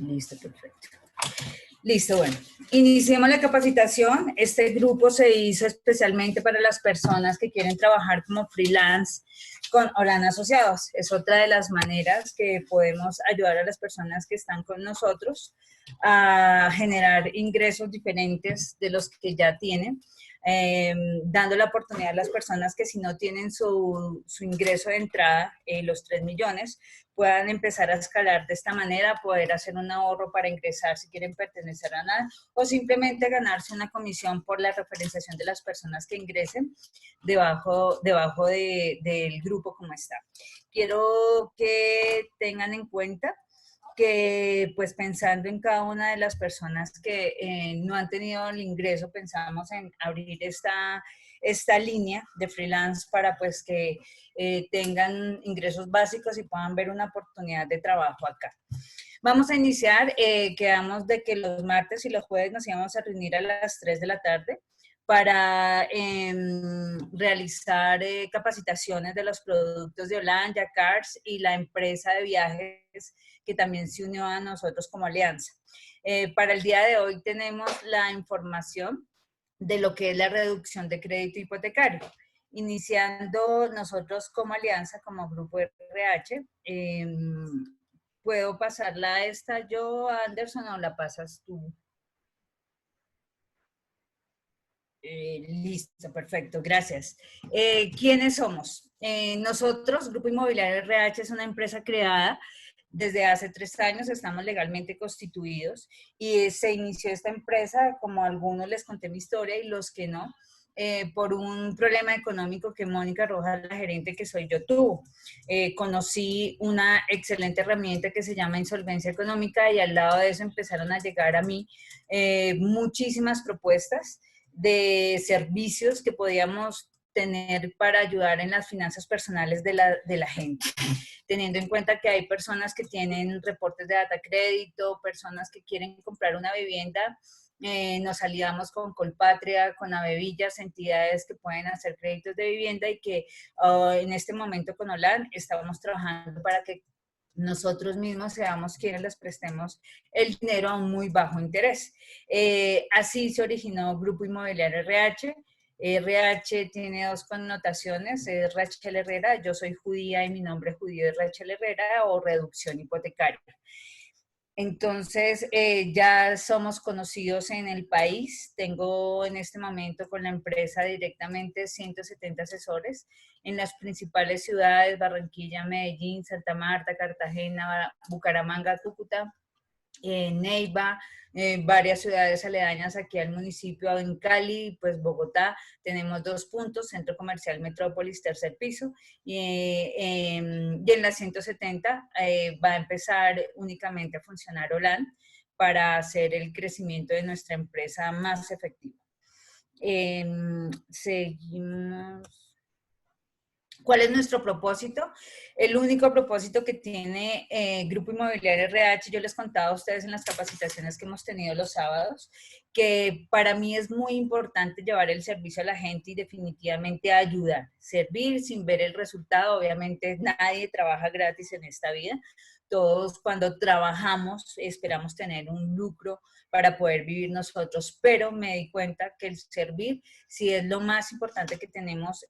Listo, perfecto. Listo, bueno. Iniciemos la capacitación. Este grupo se hizo especialmente para las personas que quieren trabajar como freelance con Orán Asociados. Es otra de las maneras que podemos ayudar a las personas que están con nosotros a generar ingresos diferentes de los que ya tienen, dando la oportunidad a las personas que si no tienen su ingreso de entrada, los 3 millones, puedan empezar a escalar de esta manera, poder hacer un ahorro para ingresar si quieren pertenecer a nada, o simplemente ganarse una comisión por la referenciación de las personas que ingresen debajo del grupo como está. Quiero que tengan en cuenta que pues pensando en cada una de las personas que no han tenido el ingreso, pensamos en abrir esta línea de freelance para pues que tengan ingresos básicos y puedan ver una oportunidad de trabajo acá. Vamos a iniciar, quedamos de que los martes y los jueves nos íbamos a reunir a las 3 de la tarde para realizar capacitaciones de los productos de Holanda, Cars y la empresa de viajes que también se unió a nosotros como alianza. Para el día de hoy tenemos la información de lo que es la reducción de crédito hipotecario. Iniciando nosotros como alianza, como grupo RH, ¿puedo pasarla a esta yo, Anderson, o la pasas tú? Listo, perfecto, gracias. ¿Quiénes somos? Nosotros, Grupo Inmobiliario RH, es una empresa creada desde hace 3 años, estamos legalmente constituidos y se inició esta empresa, como a algunos les conté mi historia y los que no, por un problema económico que Mónica Rojas, la gerente que soy yo, tuvo. Conocí una excelente herramienta que se llama insolvencia económica y al lado de eso empezaron a llegar a mí muchísimas propuestas de servicios que podíamos tener para ayudar en las finanzas personales de la gente, teniendo en cuenta que hay personas que tienen reportes de data crédito, personas que quieren comprar una vivienda. Nos aliamos con Colpatria, con Avevillas, entidades que pueden hacer créditos de vivienda y que en este momento con Holan estamos trabajando para que nosotros mismos seamos quienes les prestemos el dinero a un muy bajo interés. Así se originó Grupo Inmobiliario RH. RH tiene 2 connotaciones, es Rachel Herrera, yo soy judía y mi nombre judío es Rachel Herrera, o reducción hipotecaria. Entonces, ya somos conocidos en el país. Tengo en este momento con la empresa directamente 170 asesores en las principales ciudades: Barranquilla, Medellín, Santa Marta, Cartagena, Bucaramanga, Cúcuta, Neiva, varias ciudades aledañas aquí al municipio, en Cali, pues Bogotá. Tenemos 2 puntos, Centro Comercial Metrópolis, tercer piso, y en la 170 va a empezar únicamente a funcionar Holan para hacer el crecimiento de nuestra empresa más efectivo. Seguimos. ¿Cuál es nuestro propósito? El único propósito que tiene Grupo Inmobiliario RH, yo les contaba a ustedes en las capacitaciones que hemos tenido los sábados, que para mí es muy importante llevar el servicio a la gente y definitivamente ayudar, servir sin ver el resultado. Obviamente nadie trabaja gratis en esta vida. Todos cuando trabajamos esperamos tener un lucro para poder vivir nosotros, pero me di cuenta que el servir sí es lo más importante que tenemos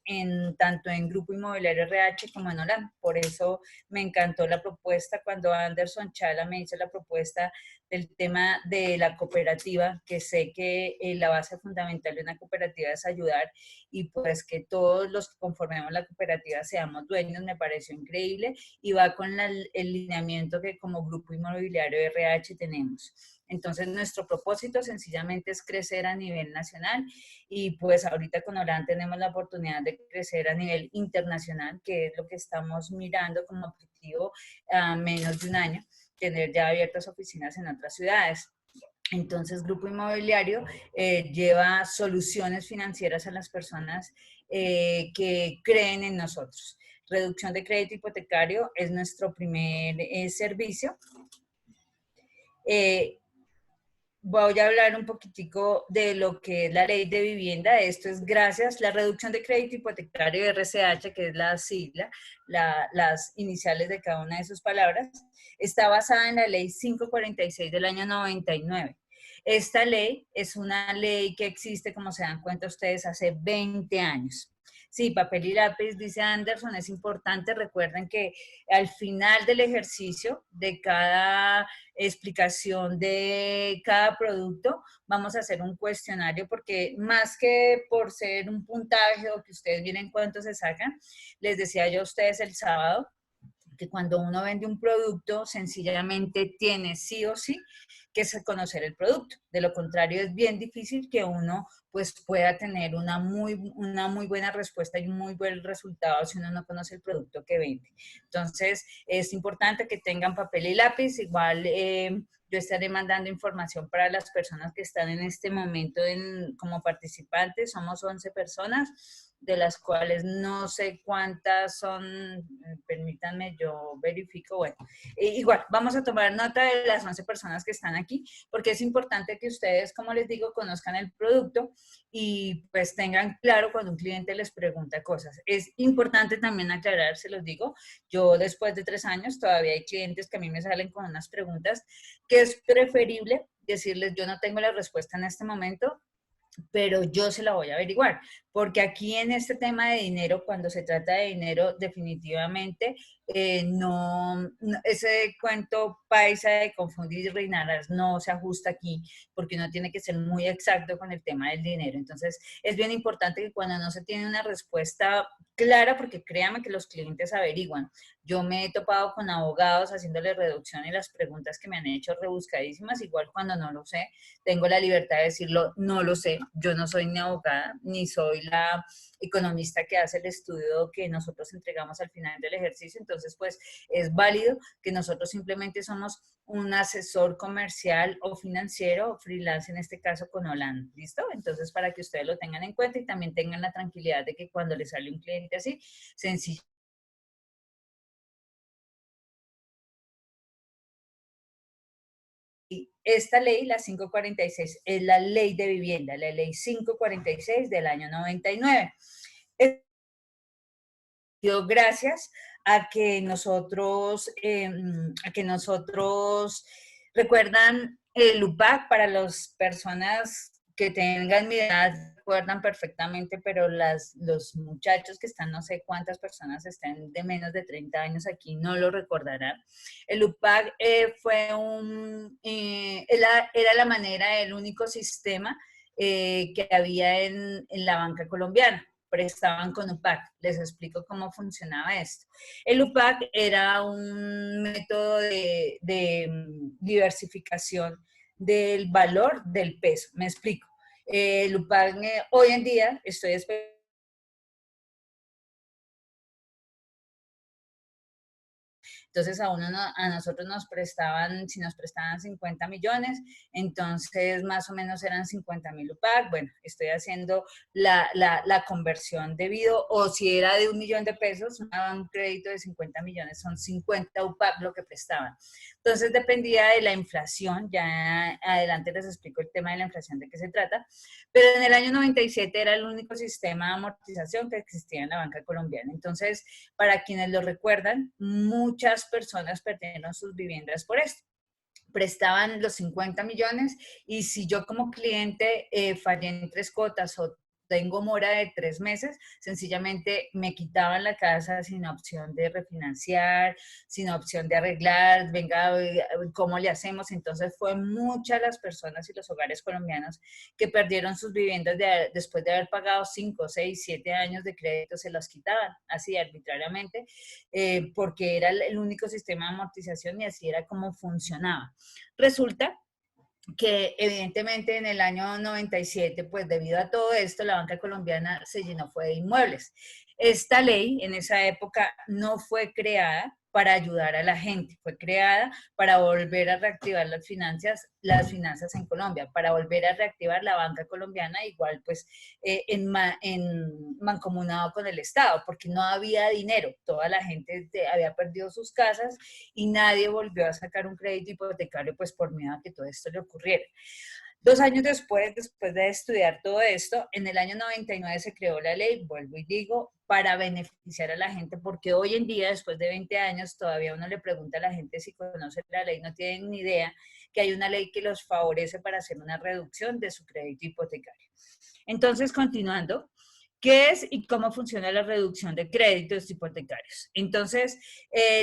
tanto en Grupo Inmobiliario RH como en Holan. Por eso me encantó la propuesta cuando Anderson Chala me hizo la propuesta del tema de la cooperativa, que sé que la base fundamental de una cooperativa es ayudar, y pues que todos los que conformemos la cooperativa seamos dueños, me pareció increíble y va con el lineamiento que como Grupo Inmobiliario RH tenemos. Entonces, nuestro propósito sencillamente es crecer a nivel nacional y pues ahorita con Holan tenemos la oportunidad de crecer a nivel internacional, que es lo que estamos mirando como objetivo a menos de un año, tener ya abiertas oficinas en otras ciudades. Entonces, Grupo Inmobiliario lleva soluciones financieras a las personas que creen en nosotros. Reducción de crédito hipotecario es nuestro primer servicio. voy a hablar un poquitico de lo que es la ley de vivienda. Esto es gracias a la reducción de crédito hipotecario RCH, que es la sigla, las iniciales de cada una de sus palabras, está basada en la ley 546 del año 99. Esta ley es una ley que existe, como se dan cuenta ustedes, hace 20 años. Sí, papel y lápiz, dice Anderson, es importante. Recuerden que al final del ejercicio de cada explicación de cada producto, vamos a hacer un cuestionario porque más que por ser un puntaje o que ustedes miren cuánto se sacan, les decía yo a ustedes el sábado que cuando uno vende un producto, sencillamente tiene sí o sí que conocer el producto. De lo contrario, es bien difícil que uno pues pueda tener una muy buena respuesta y un muy buen resultado si uno no conoce el producto que vende. Entonces, es importante que tengan papel y lápiz. Igual yo estaré mandando información para las personas que están en este momento como participantes. Somos 11 personas, de las cuales no sé cuántas son, permítanme, yo verifico, bueno, igual, vamos a tomar nota de las 11 personas que están aquí, porque es importante que ustedes, como les digo, conozcan el producto y pues tengan claro cuando un cliente les pregunta cosas. Es importante también aclarar, se los digo, yo después de 3 años todavía hay clientes que a mí me salen con unas preguntas que es preferible decirles, yo no tengo la respuesta en este momento, pero yo se la voy a averiguar, porque aquí en este tema de dinero, cuando se trata de dinero, definitivamente ese cuento paisa de confundir y reinaras no se ajusta aquí, porque uno tiene que ser muy exacto con el tema del dinero. Entonces, es bien importante que cuando no se tiene una respuesta clara, porque créanme que los clientes averiguan. Yo me he topado con abogados haciéndole reducción y las preguntas que me han hecho rebuscadísimas, igual cuando no lo sé, tengo la libertad de decirlo, no lo sé, yo no soy ni abogada, ni soy la economista que hace el estudio que nosotros entregamos al final del ejercicio, entonces pues es válido que nosotros simplemente somos un asesor comercial o financiero, freelance en este caso con Holanda, ¿listo? Entonces para que ustedes lo tengan en cuenta y también tengan la tranquilidad de que cuando les sale un cliente así, sencillo. Esta ley, la 546, es la ley de vivienda, la ley 546 del año 99. Gracias a que nosotros recuerdan el UPAC para las personas que tengan mi edad, recuerdan perfectamente, pero los muchachos que están, no sé cuántas personas estén de menos de 30 años aquí, no lo recordarán. El UPAC era la manera, el único sistema que había en la banca colombiana, prestaban con UPAC. Les explico cómo funcionaba esto. El UPAC era un método de diversificación del valor del peso. Me explico. El UPAC hoy en día, estoy esperando, entonces a nosotros nos prestaban, si nos prestaban 50 millones, entonces más o menos eran 50.000 UPAC. Bueno, estoy haciendo la conversión debido, o si era de 1.000.000 de pesos, un crédito de 50 millones, son 50 UPAC lo que prestaban. Entonces dependía de la inflación, ya adelante les explico el tema de la inflación, de qué se trata, pero en el año 97 era el único sistema de amortización que existía en la banca colombiana. Entonces, para quienes lo recuerdan, muchas personas perdieron sus viviendas por esto. Prestaban los 50 millones y si yo como cliente fallé en 3 cuotas o tengo mora de 3 meses, sencillamente me quitaban la casa sin opción de refinanciar, sin opción de arreglar, venga, ¿cómo le hacemos? Entonces fue muchas las personas y los hogares colombianos que perdieron sus viviendas después de haber pagado 5, 6, 7 años de crédito, se las quitaban así arbitrariamente, porque era el único sistema de amortización y así era como funcionaba. Resulta que evidentemente en el año 97, pues debido a todo esto, la banca colombiana se llenó fue de inmuebles. Esta ley en esa época no fue creada para ayudar a la gente, fue creada para volver a reactivar las finanzas en Colombia, para volver a reactivar la banca colombiana, igual pues en mancomunado con el Estado, porque no había dinero, toda la gente había perdido sus casas y nadie volvió a sacar un crédito hipotecario pues por miedo a que todo esto le ocurriera. 2 años después de estudiar todo esto, en el año 99 se creó la ley, vuelvo y digo, para beneficiar a la gente, porque hoy en día, después de 20 años, todavía uno le pregunta a la gente si conoce la ley, no tienen ni idea que hay una ley que los favorece para hacer una reducción de su crédito hipotecario. Entonces, continuando, ¿qué es y cómo funciona la reducción de créditos hipotecarios? Entonces,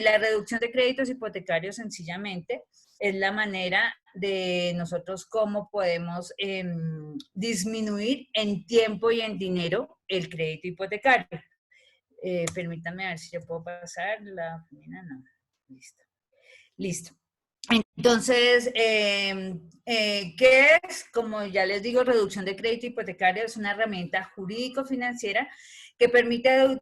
la reducción de créditos hipotecarios sencillamente es la manera de nosotros cómo podemos disminuir en tiempo y en dinero el crédito hipotecario. Permítanme a ver si yo puedo pasar la... No, listo. Listo. Entonces, ¿qué es? Como ya les digo, reducción de crédito hipotecario es una herramienta jurídico-financiera que permite a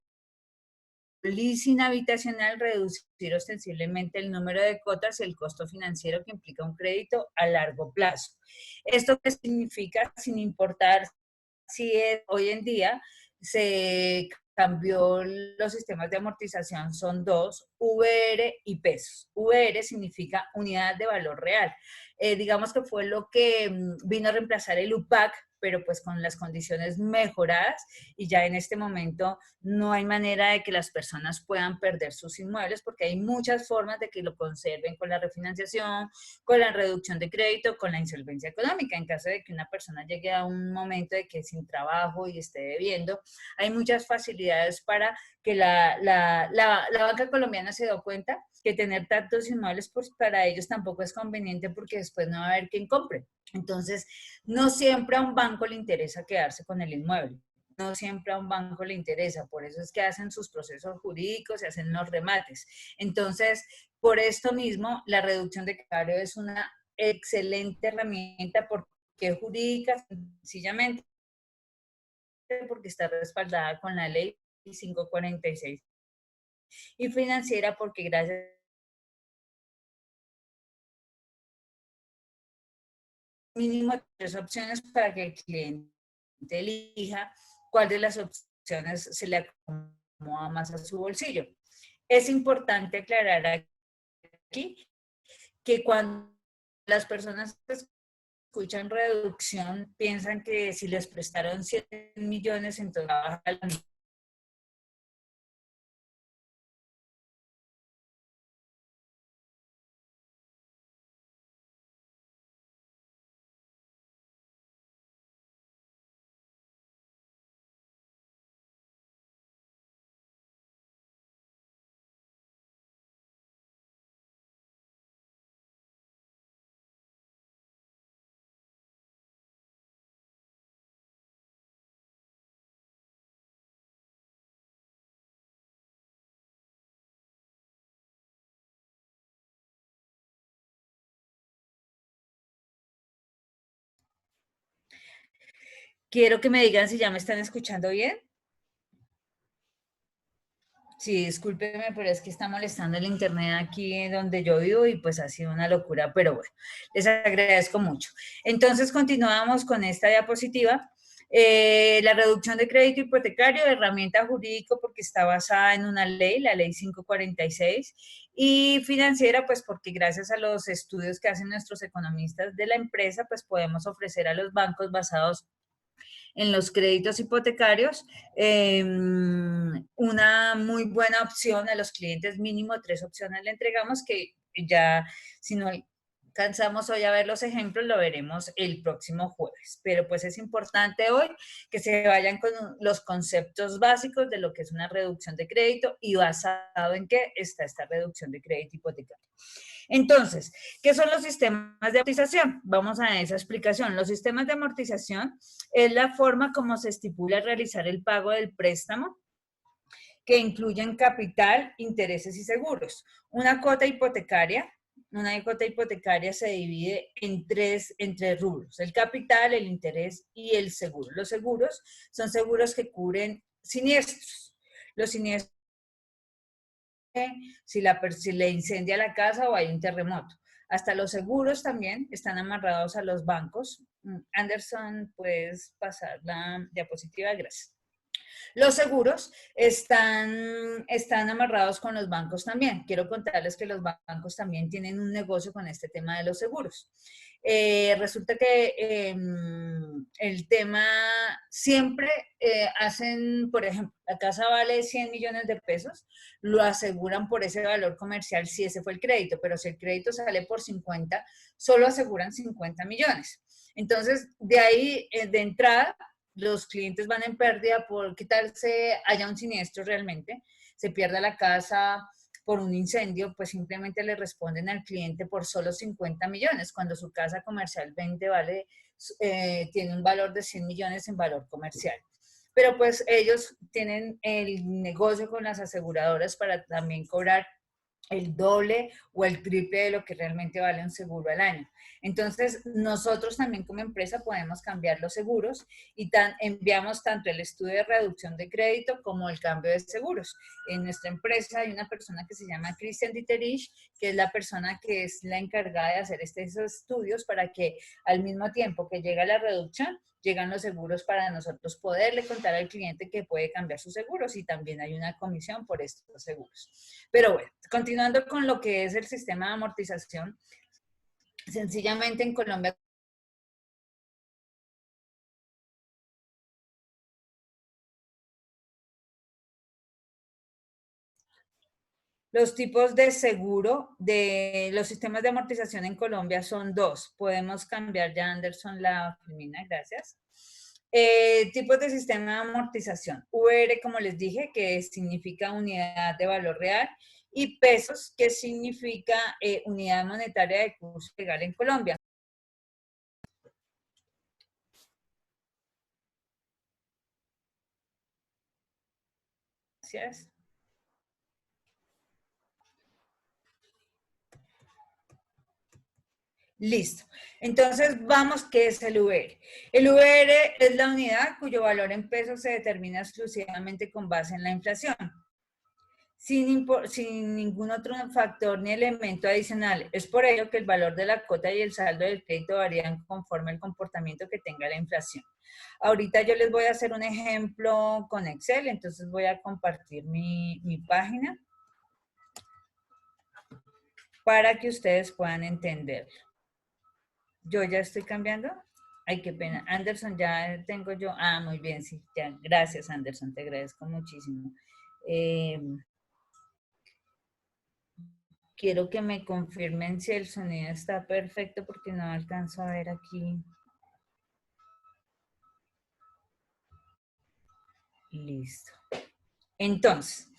leasing habitacional reducir ostensiblemente el número de cuotas y el costo financiero que implica un crédito a largo plazo. ¿Esto qué significa? Sin importar si hoy en día se cambió los sistemas de amortización, son dos, VR y pesos. VR significa unidad de valor real. Digamos que fue lo que vino a reemplazar el UPAC, pero pues con las condiciones mejoradas y ya en este momento no hay manera de que las personas puedan perder sus inmuebles porque hay muchas formas de que lo conserven con la refinanciación, con la reducción de crédito, con la insolvencia económica. En caso de que una persona llegue a un momento de que sin trabajo y esté debiendo, hay muchas facilidades para que la banca colombiana se dio cuenta que tener tantos inmuebles pues para ellos tampoco es conveniente porque después no va a haber quien compre. Entonces, no siempre a un banco le interesa quedarse con el inmueble. No siempre a un banco le interesa, por eso es que hacen sus procesos jurídicos y hacen los remates. Entonces, por esto mismo, la reducción de cargo es una excelente herramienta porque jurídica, sencillamente, porque está respaldada con la ley 546 y financiera porque gracias mínimo 3 opciones para que el cliente elija cuál de las opciones se le acomoda más a su bolsillo. Es importante aclarar aquí que cuando las personas escuchan reducción piensan que si les prestaron 100 millones entonces baja la mitad. Quiero que me digan si ya me están escuchando bien. Sí, discúlpeme, pero es que está molestando el internet aquí donde yo vivo y pues ha sido una locura, pero bueno, les agradezco mucho. Entonces continuamos con esta diapositiva. La reducción de crédito hipotecario, herramienta jurídico porque está basada en una ley, la ley 546, y financiera pues porque gracias a los estudios que hacen nuestros economistas de la empresa pues podemos ofrecer a los bancos basados en los créditos hipotecarios, una muy buena opción a los clientes, mínimo 3 opciones le entregamos que ya, si no alcanzamos hoy a ver los ejemplos, lo veremos el próximo jueves. Pero pues es importante hoy que se vayan con los conceptos básicos de lo que es una reducción de crédito y basado en qué está esta reducción de crédito hipotecario. Entonces, ¿qué son los sistemas de amortización? Vamos a esa explicación. Los sistemas de amortización es la forma como se estipula realizar el pago del préstamo que incluyen capital, intereses y seguros. Una cuota hipotecaria se divide en tres rubros, el capital, el interés y el seguro. Los seguros son seguros que cubren siniestros. los siniestros, si le incendia la casa o hay un terremoto. Hasta los seguros también están amarrados a los bancos. Anderson, puedes pasar la diapositiva, gracias. Los seguros están amarrados con los bancos también. Quiero contarles que los bancos también tienen un negocio con este tema de los seguros. Resulta que el tema siempre hacen, por ejemplo, la casa vale 100 millones de pesos, lo aseguran por ese valor comercial si ese fue el crédito, pero si el crédito sale por 50, solo aseguran 50 millones. Entonces, de ahí, de entrada, los clientes van en pérdida por qué tal se haya un siniestro realmente, se pierda la casa por un incendio, pues simplemente le responden al cliente por solo 50 millones, cuando su casa comercial 20 tiene un valor de 100 millones en valor comercial. Pero pues ellos tienen el negocio con las aseguradoras para también cobrar el doble o el triple de lo que realmente vale un seguro al año. Entonces, nosotros también como empresa podemos cambiar los seguros y enviamos tanto el estudio de reducción de crédito como el cambio de seguros. En nuestra empresa hay una persona que se llama Christian Dieterich, que es la persona que es la encargada de hacer estos estudios para que al mismo tiempo que llega la reducción, llegan los seguros para nosotros poderle contar al cliente que puede cambiar sus seguros y también hay una comisión por estos seguros. Pero bueno, continuando con lo que es el sistema de amortización, sencillamente en Colombia los tipos de seguro de los sistemas de amortización en Colombia son dos. Podemos cambiar ya, Anderson, la filmina, gracias. Tipos de sistema de amortización. VR, como les dije, que significa unidad de valor real, y pesos, que significa unidad monetaria de curso legal en Colombia. Gracias. Listo. Entonces, vamos, ¿qué es el VR? El VR es la unidad cuyo valor en pesos se determina exclusivamente con base en la inflación, sin ningún otro factor ni elemento adicional. Es por ello que el valor de la cuota y el saldo del crédito varían conforme al comportamiento que tenga la inflación. Ahorita yo les voy a hacer un ejemplo con Excel, entonces voy a compartir mi página para que ustedes puedan entenderlo. Yo ya estoy cambiando. Ay, qué pena. Anderson, ya tengo yo. Ah, muy bien, sí, ya. Gracias, Anderson, te agradezco muchísimo. Quiero que me confirmen si el sonido está perfecto porque no alcanzo a ver aquí. Listo. Entonces,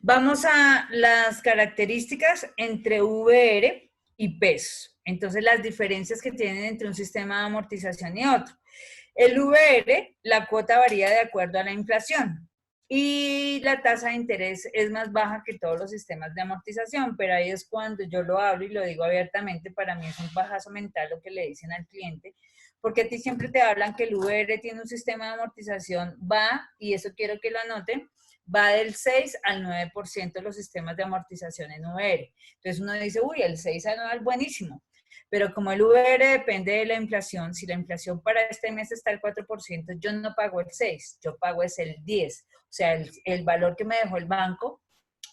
vamos a las características entre VR y pesos. Entonces, las diferencias que tienen entre un sistema de amortización y otro. El VR, la cuota varía de acuerdo a la inflación y la tasa de interés es más baja que todos los sistemas de amortización, pero ahí es cuando yo lo hablo y lo digo abiertamente, para mí es un bajazo mental lo que le dicen al cliente, porque a ti siempre te hablan que el VR tiene un sistema de amortización, y eso quiero que lo anoten, va del 6 al 9% de los sistemas de amortización en VR. Entonces uno dice, uy, el 6 anual, buenísimo. Pero como el VR depende de la inflación, si la inflación para este mes está al 4%, yo no pago el 6, yo pago es el 10. O sea, el valor que me dejó el banco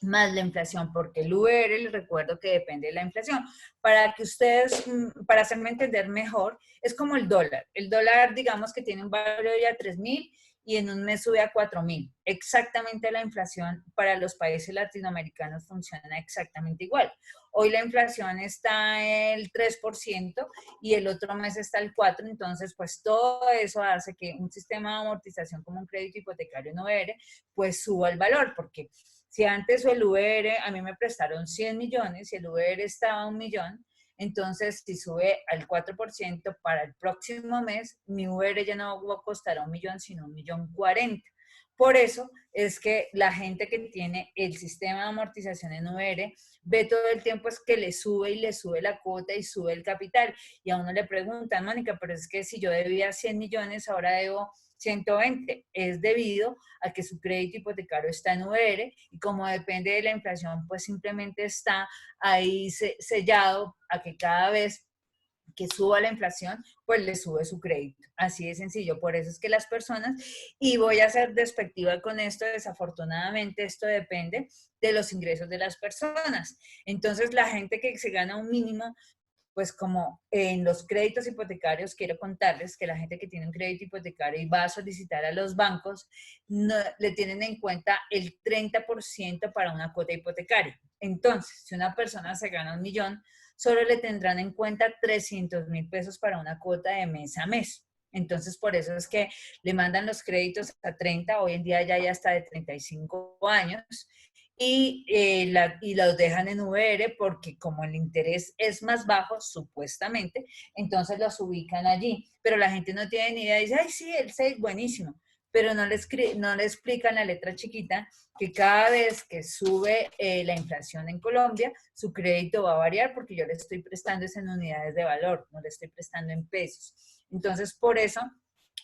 más la inflación, porque el VR, les recuerdo que depende de la inflación. Para que ustedes, para hacerme entender mejor, es como el dólar. El dólar, digamos que tiene un valor de a 3.000 y en un mes sube a 4.000. Exactamente la inflación para los países latinoamericanos funciona exactamente igual. Hoy la inflación está el 3% y el otro mes está el 4%, entonces pues todo eso hace que un sistema de amortización como un crédito hipotecario en VR pues suba el valor, porque si antes el VR, a mí me prestaron 100 millones y el VR estaba a 1 millón, entonces si sube al 4% para el próximo mes, mi VR ya no va a costar 1 millón, sino 1.040.000. Por eso es que la gente que tiene el sistema de amortización en VR ve todo el tiempo es que le sube y le sube la cuota y sube el capital. Y a uno le preguntan, Mónica, pero es que si yo debía 100 millones, ahora debo 120. Es debido a que su crédito hipotecario está en VR y como depende de la inflación, pues simplemente está ahí sellado a que cada vez que suba la inflación, pues le sube su crédito. Así de sencillo. Por eso es que las personas, y voy a ser despectiva con esto, desafortunadamente esto depende de los ingresos de las personas. Entonces, la gente que se gana un mínimo, pues como en los créditos hipotecarios, quiero contarles que la gente que tiene un crédito hipotecario y va a solicitar a los bancos, no, le tienen en cuenta el 30% para una cuota hipotecaria. Entonces, si una persona se gana 1.000.000, solo le tendrán en cuenta 300.000 pesos para una cuota de mes a mes. Entonces, por eso es que le mandan los créditos a 30, hoy en día ya hay hasta de 35 años, y los dejan en VR porque como el interés es más bajo, supuestamente, entonces los ubican allí. Pero la gente no tiene ni idea, dice, ay, sí, el 6, buenísimo. Pero no le explican la letra chiquita que cada vez que sube la inflación en Colombia, su crédito va a variar porque yo le estoy prestando es en unidades de valor, no le estoy prestando en pesos. Entonces, por eso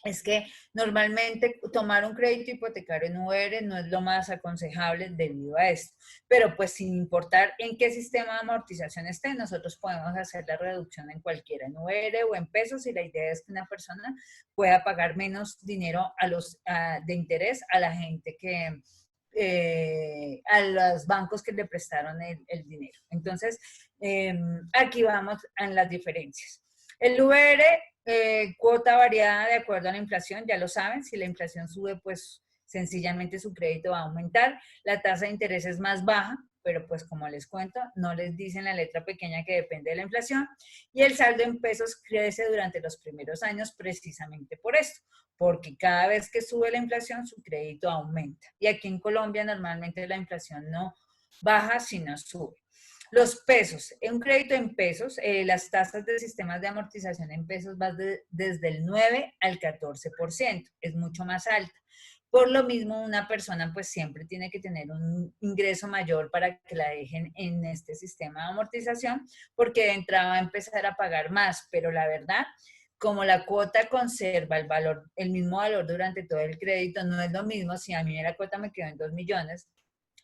es que normalmente tomar un crédito hipotecario en VR no es lo más aconsejable debido a esto. Pero pues sin importar en qué sistema de amortización esté, nosotros podemos hacer la reducción en cualquiera, en VR o en pesos, y la idea es que una persona pueda pagar menos dinero de interés a la gente que, a los bancos que le prestaron el dinero. Entonces, aquí vamos en las diferencias. El VR, cuota variada de acuerdo a la inflación, ya lo saben, si la inflación sube, pues sencillamente su crédito va a aumentar. La tasa de interés es más baja, pero pues como les cuento, no les dicen la letra pequeña que depende de la inflación. Y el saldo en pesos crece durante los primeros años precisamente por esto, porque cada vez que sube la inflación, su crédito aumenta. Y aquí en Colombia normalmente la inflación no baja, sino sube. Los pesos, un crédito en pesos, las tasas de sistemas de amortización en pesos van desde el 9 al 14%, es mucho más alta. Por lo mismo, una persona pues siempre tiene que tener un ingreso mayor para que la dejen en este sistema de amortización, porque de entrada va a empezar a pagar más, pero la verdad, como la cuota conserva el valor, el mismo valor durante todo el crédito, no es lo mismo si a mí la cuota me quedó en 2.000.000.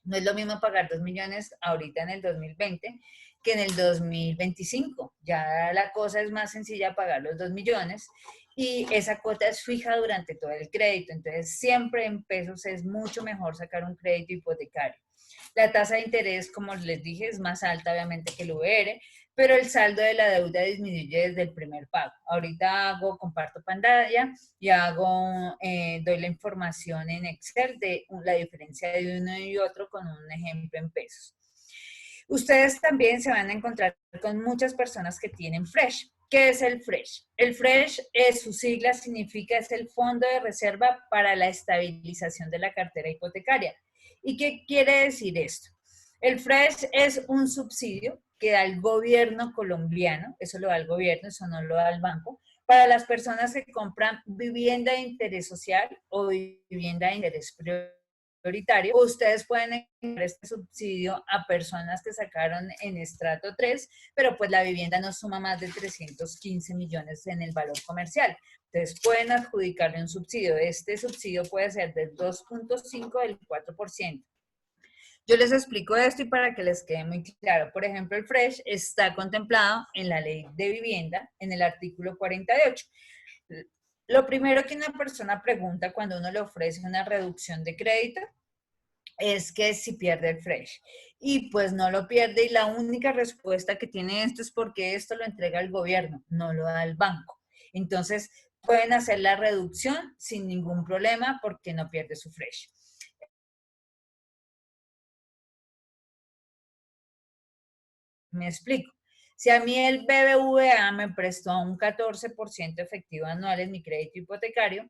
No es lo mismo pagar 2.000.000 ahorita en el 2020 que en el 2025. Ya la cosa es más sencilla pagar los 2.000.000 y esa cuota es fija durante todo el crédito. Entonces, siempre en pesos es mucho mejor sacar un crédito hipotecario. La tasa de interés, como les dije, es más alta obviamente que el VR, pero el saldo de la deuda disminuye desde el primer pago. Ahorita comparto pantalla y doy la información en Excel de la diferencia de uno y otro con un ejemplo en pesos. Ustedes también se van a encontrar con muchas personas que tienen Fresh. ¿Qué es el Fresh? El Fresh, su sigla significa, es el Fondo de Reserva para la Estabilización de la Cartera Hipotecaria. ¿Y qué quiere decir esto? El Fresh es un subsidio que da el gobierno colombiano, eso lo da el gobierno, eso no lo da el banco, para las personas que compran vivienda de interés social o vivienda de interés prioritario. Ustedes pueden enviar este subsidio a personas que sacaron en estrato 3, pero pues la vivienda no suma más de 315 millones en el valor comercial. Entonces pueden adjudicarle un subsidio. Este subsidio puede ser del 2.5 del 4%. Yo les explico esto y para que les quede muy claro. Por ejemplo, el Fresh está contemplado en la ley de vivienda, en el artículo 48. Lo primero que una persona pregunta cuando uno le ofrece una reducción de crédito es que si pierde el Fresh. Y pues no lo pierde, y la única respuesta que tiene esto es porque esto lo entrega el gobierno, no lo da el banco. Entonces pueden hacer la reducción sin ningún problema porque no pierde su Fresh. Me explico. Si a mí el BBVA me prestó un 14% efectivo anual en mi crédito hipotecario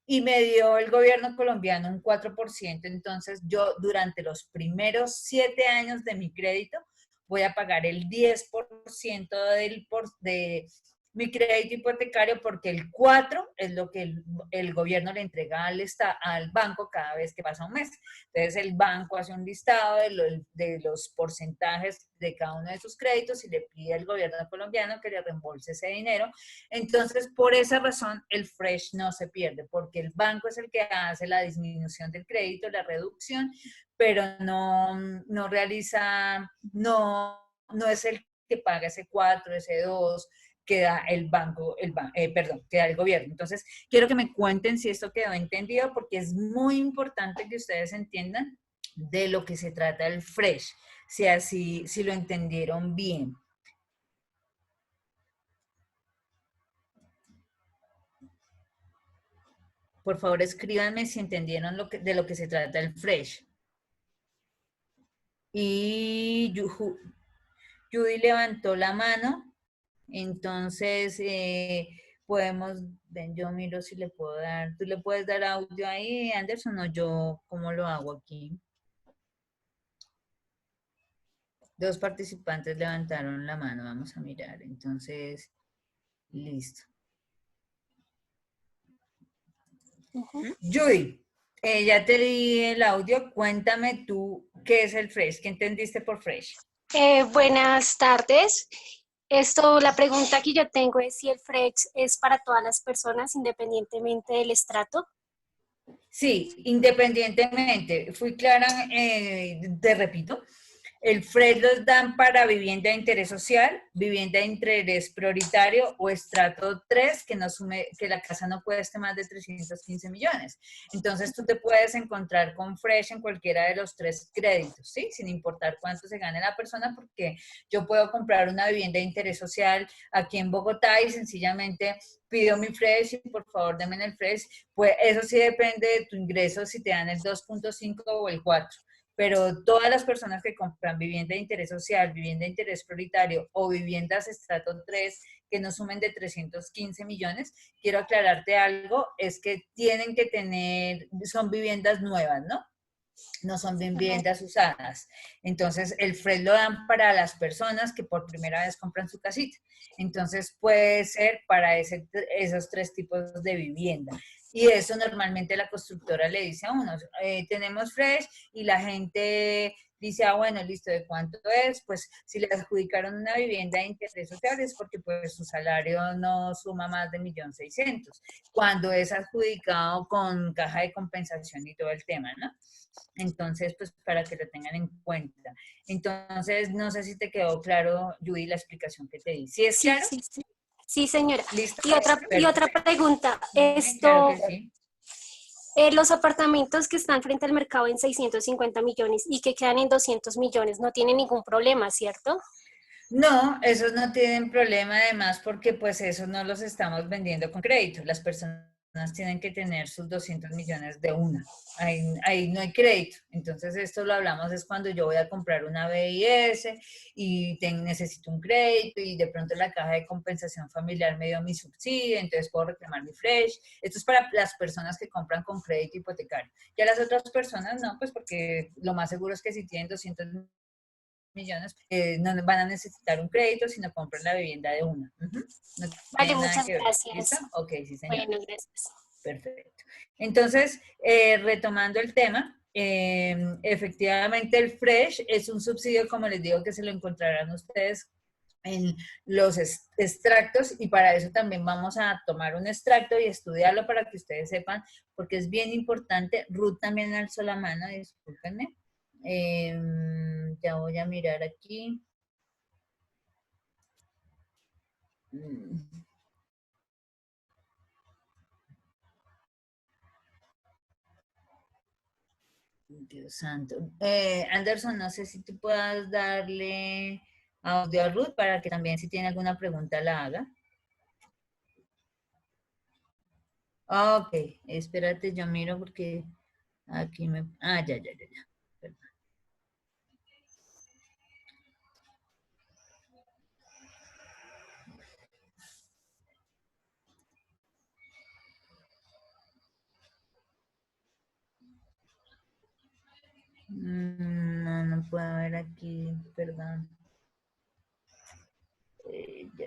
y me dio el gobierno colombiano un 4%, entonces yo durante los primeros 7 años de mi crédito voy a pagar el 10% mi crédito hipotecario porque el 4 es lo que el gobierno le entrega al banco cada vez que pasa un mes. Entonces el banco hace un listado de los porcentajes de cada uno de sus créditos y le pide al gobierno colombiano que le reembolse ese dinero. Entonces, por esa razón, el Fresh no se pierde, porque el banco es el que hace la disminución del crédito, la reducción, pero no realiza, no es el que paga ese 4, ese 2 que da el banco, perdón, que da el gobierno. Entonces, quiero que me cuenten si esto quedó entendido, porque es muy importante que ustedes entiendan de lo que se trata el Fresh, si lo entendieron bien. Por favor, escríbanme si entendieron de lo que se trata el Fresh. Y Judy levantó la mano, entonces podemos, ven, yo miro si le puedo dar, ¿tú le puedes dar audio ahí, Anderson, o yo cómo lo hago aquí? Dos participantes levantaron la mano, vamos a mirar, entonces, listo. Judy, ya te di el audio, cuéntame tú qué es el Fresh, ¿qué entendiste por Fresh? Buenas tardes. La pregunta que yo tengo es si el Fresh es para todas las personas independientemente del estrato. Sí, independientemente, fui clara, te repito, el FRED los dan para vivienda de interés social, vivienda de interés prioritario o estrato 3, que la casa no cueste más de 315 millones. Entonces tú te puedes encontrar con Fresh en cualquiera de los 3 créditos, ¿sí? Sin importar cuánto se gane la persona, porque yo puedo comprar una vivienda de interés social aquí en Bogotá y sencillamente pido mi Fresh y por favor denme el Fresh. Pues eso sí depende de tu ingreso, si te dan el 2.5 o el 4, pero todas las personas que compran vivienda de interés social, vivienda de interés prioritario o viviendas estrato 3 que no sumen de 315 millones, quiero aclararte algo, es que tienen que tener, son viviendas nuevas, ¿no? No son viviendas usadas. Entonces, el FRED lo dan para las personas que por primera vez compran su casita. Entonces, puede ser para esos 3 tipos de vivienda. Y eso normalmente la constructora le dice a uno, tenemos Fresh y la gente dice, ah, bueno, listo, ¿de cuánto es? Pues si le adjudicaron una vivienda de interés social es porque pues su salario no suma más de 1.600.000, cuando es adjudicado con caja de compensación y todo el tema, ¿no? Entonces, pues para que lo tengan en cuenta. Entonces, no sé si te quedó claro, Judy, la explicación que te di. ¿Sí es Sí, claro? sí, sí. Sí, señora. ¿Listo? Y otra pregunta, Claro que sí. los apartamentos que están frente al mercado en 650 millones y que quedan en 200 millones no tienen ningún problema, ¿cierto? No, esos no tienen problema además porque pues esos no los estamos vendiendo con crédito. Las personas tienen que tener sus 200 millones de una. Ahí no hay crédito. Entonces esto lo hablamos es cuando yo voy a comprar una BIS y necesito un crédito y de pronto la caja de compensación familiar me dio mi subsidio, entonces puedo reclamar mi Fresh. Esto es para las personas que compran con crédito hipotecario. Ya las otras personas no, pues porque lo más seguro es que si tienen 200 millones, no van a necesitar un crédito, sino compran la vivienda de una. No Vale, tiene nada muchas que ver. ¿Listo? gracias. Ok, sí, señora. Bueno, gracias. Perfecto. Entonces, retomando el tema, efectivamente el Fresh es un subsidio, como les digo, que se lo encontrarán ustedes en los extractos y para eso también vamos a tomar un extracto y estudiarlo para que ustedes sepan, porque es bien importante. Ruth también alzó la mano, discúlpenme. Ya voy a mirar aquí. Dios santo. Anderson, no sé si tú puedas darle audio a Ruth para que también si tiene alguna pregunta la haga. Ok, espérate, yo miro porque aquí me... Ah, ya. Perdón. No puedo ver aquí, perdón. Ya.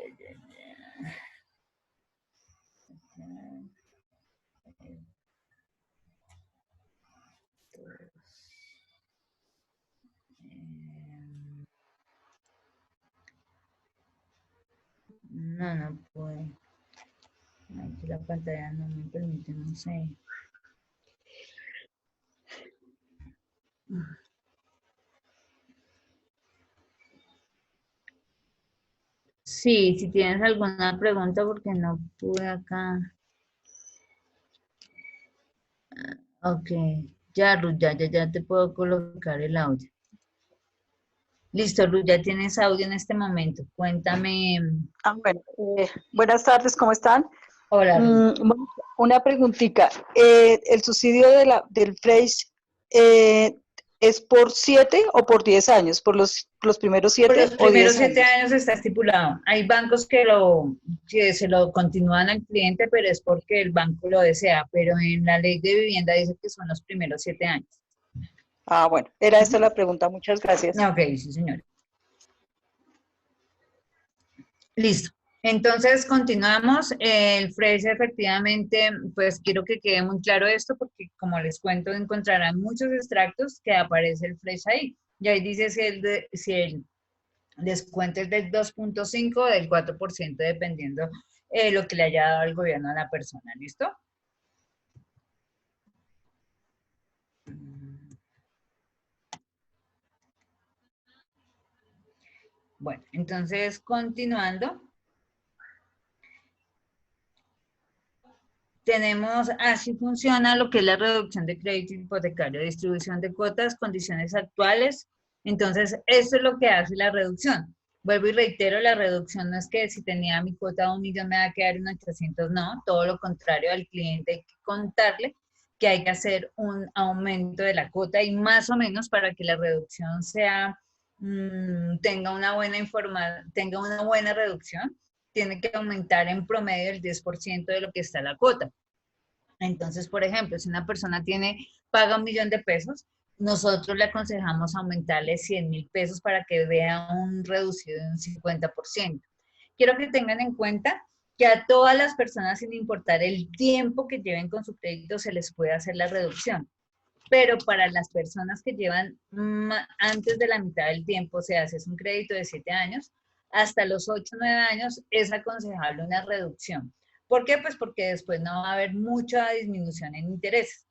No, no puede. Aquí la pantalla no me permite, no sé. Sí, si tienes alguna pregunta, porque no pude acá. Ok, ya, Ruth, ya te puedo colocar el audio. Listo, Ruth, ya tienes audio en este momento. Cuéntame. Bueno, buenas tardes, ¿cómo están? Hola, Ruth. Una preguntita. ¿El subsidio del FREIS es por 7 o por 10 años? ¿Por los primeros Por 7 los o primeros 10 7 años? años está estipulado. Hay bancos que se lo continúan al cliente, pero es porque el banco lo desea. Pero en la ley de vivienda dice que son los primeros 7 años. Ah, bueno, era esta la pregunta. Muchas gracias. Ok, sí, señor. Listo. Entonces, continuamos. El FRES, efectivamente, pues quiero que quede muy claro esto, porque como les cuento, encontrarán muchos extractos que aparece el FRES ahí. Y ahí dice si el descuento es del 2.5 o del 4%, dependiendo lo que le haya dado el gobierno a la persona. ¿Listo? Bueno, entonces, continuando. Tenemos, así funciona lo que es la reducción de crédito hipotecario, distribución de cuotas, condiciones actuales. Entonces, esto es lo que hace la reducción. Vuelvo y reitero, la reducción no es que si tenía mi cuota de 1.000.000 me va a quedar en 800, no, todo lo contrario, al cliente hay que contarle que hay que hacer un aumento de la cuota y más o menos para que la reducción sea, tenga una buena reducción, tiene que aumentar en promedio el 10% de lo que está la cuota. Entonces, por ejemplo, si una persona paga 1.000.000 de pesos, nosotros le aconsejamos aumentarle 100.000 pesos para que vea un reducido de un 50%. Quiero que tengan en cuenta que a todas las personas, sin importar el tiempo que lleven con su crédito, se les puede hacer la reducción. Pero para las personas que llevan antes de la mitad del tiempo, o sea, si es un crédito de 7 años, hasta los 8 o 9 años es aconsejable una reducción. ¿Por qué? Pues porque después no va a haber mucha disminución en intereses.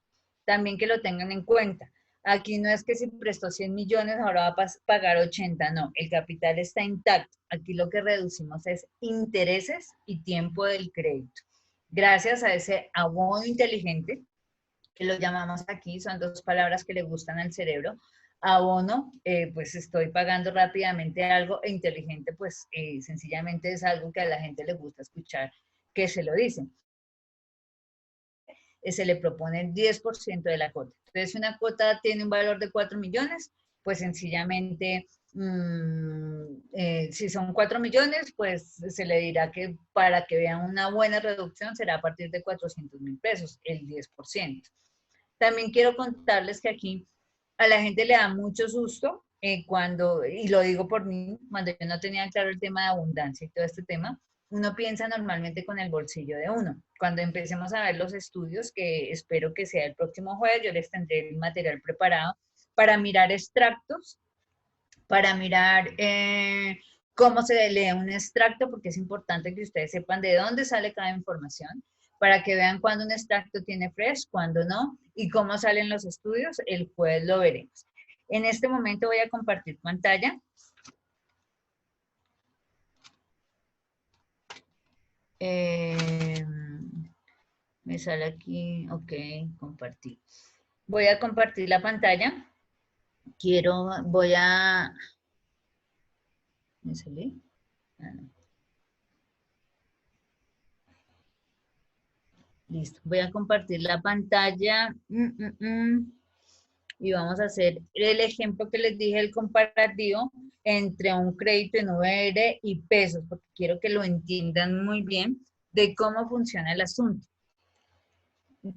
También que lo tengan en cuenta. Aquí no es que si prestó 100 millones, ahora va a pagar 80, no, el capital está intacto. Aquí lo que reducimos es intereses y tiempo del crédito. Gracias a ese abono inteligente, que lo llamamos aquí, son dos palabras que le gustan al cerebro. Abono, pues estoy pagando rápidamente algo, e inteligente, pues sencillamente es algo que a la gente le gusta escuchar que se lo dicen. Se le propone el 10% de la cuota. Entonces, si una cuota tiene un valor de 4 millones, pues sencillamente, si son 4 millones, pues se le dirá que para que vean una buena reducción será a partir de 400.000 pesos, el 10%. También quiero contarles que aquí a la gente le da mucho susto y lo digo por mí, cuando yo no tenía claro el tema de abundancia y todo este tema, uno piensa normalmente con el bolsillo de uno. Cuando empecemos a ver los estudios, que espero que sea el próximo jueves, yo les tendré el material preparado para mirar extractos, para mirar cómo se lee un extracto, porque es importante que ustedes sepan de dónde sale cada información, para que vean cuándo un extracto tiene fresh, cuándo no, y cómo salen los estudios, el jueves lo veremos. En este momento voy a compartir pantalla. Me sale aquí, ok, compartir. Voy a compartir la pantalla. ¿Me salí? Ah, no. Listo, voy a compartir la pantalla y vamos a hacer el ejemplo que les dije, el comparativo entre un crédito en VR y pesos, porque quiero que lo entiendan muy bien de cómo funciona el asunto,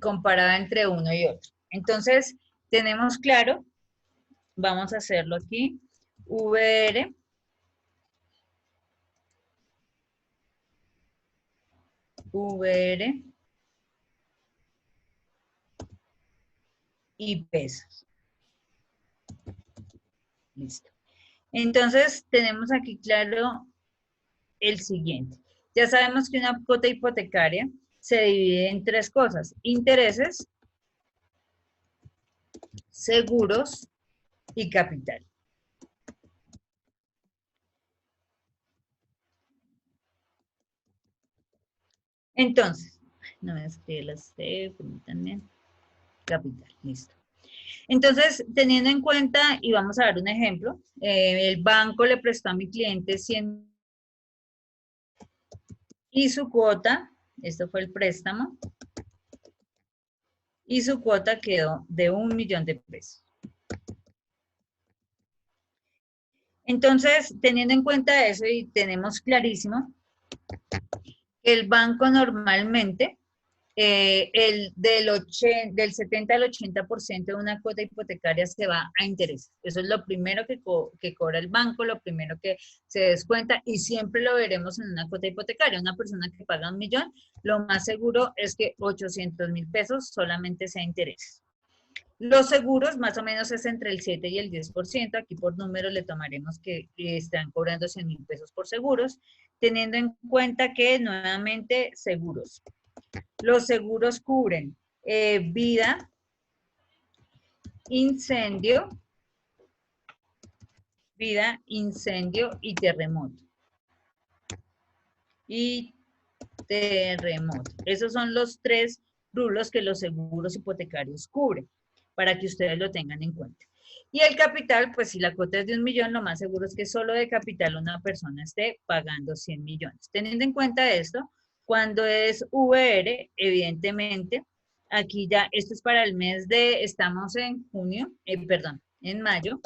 comparado entre uno y otro. Entonces, tenemos claro, vamos a hacerlo aquí, VR, VR, y pesos. Listo. Entonces, tenemos aquí claro el siguiente. Ya sabemos que una cuota hipotecaria se divide en tres cosas: intereses, seguros y capital. Entonces, no voy a escribir las C, permítanme, capital, listo. Entonces, teniendo en cuenta, y vamos a dar un ejemplo, el banco le prestó a mi cliente 100 y su cuota, esto fue el préstamo, y su cuota quedó de 1.000.000 de pesos. Entonces, teniendo en cuenta eso y tenemos clarísimo que el banco normalmente, del 70 al 80% de una cuota hipotecaria se va a intereses. Eso es lo primero que cobra el banco, lo primero que se descuenta, y siempre lo veremos en una cuota hipotecaria. Una persona que paga 1.000.000, lo más seguro es que 800.000 pesos solamente sea intereses. Los seguros más o menos es entre el 7 y el 10%. Aquí por número le tomaremos que están cobrando 100.000 pesos por seguros, teniendo en cuenta que nuevamente seguros. Los seguros cubren vida, incendio y terremoto. Esos son los tres rubros que los seguros hipotecarios cubren, para que ustedes lo tengan en cuenta. Y el capital, pues si la cuota es de 1.000.000, lo más seguro es que solo de capital una persona esté pagando 100 millones. Teniendo en cuenta esto, cuando es VR, evidentemente, aquí ya, esto es para el mes de, estamos en en mayo.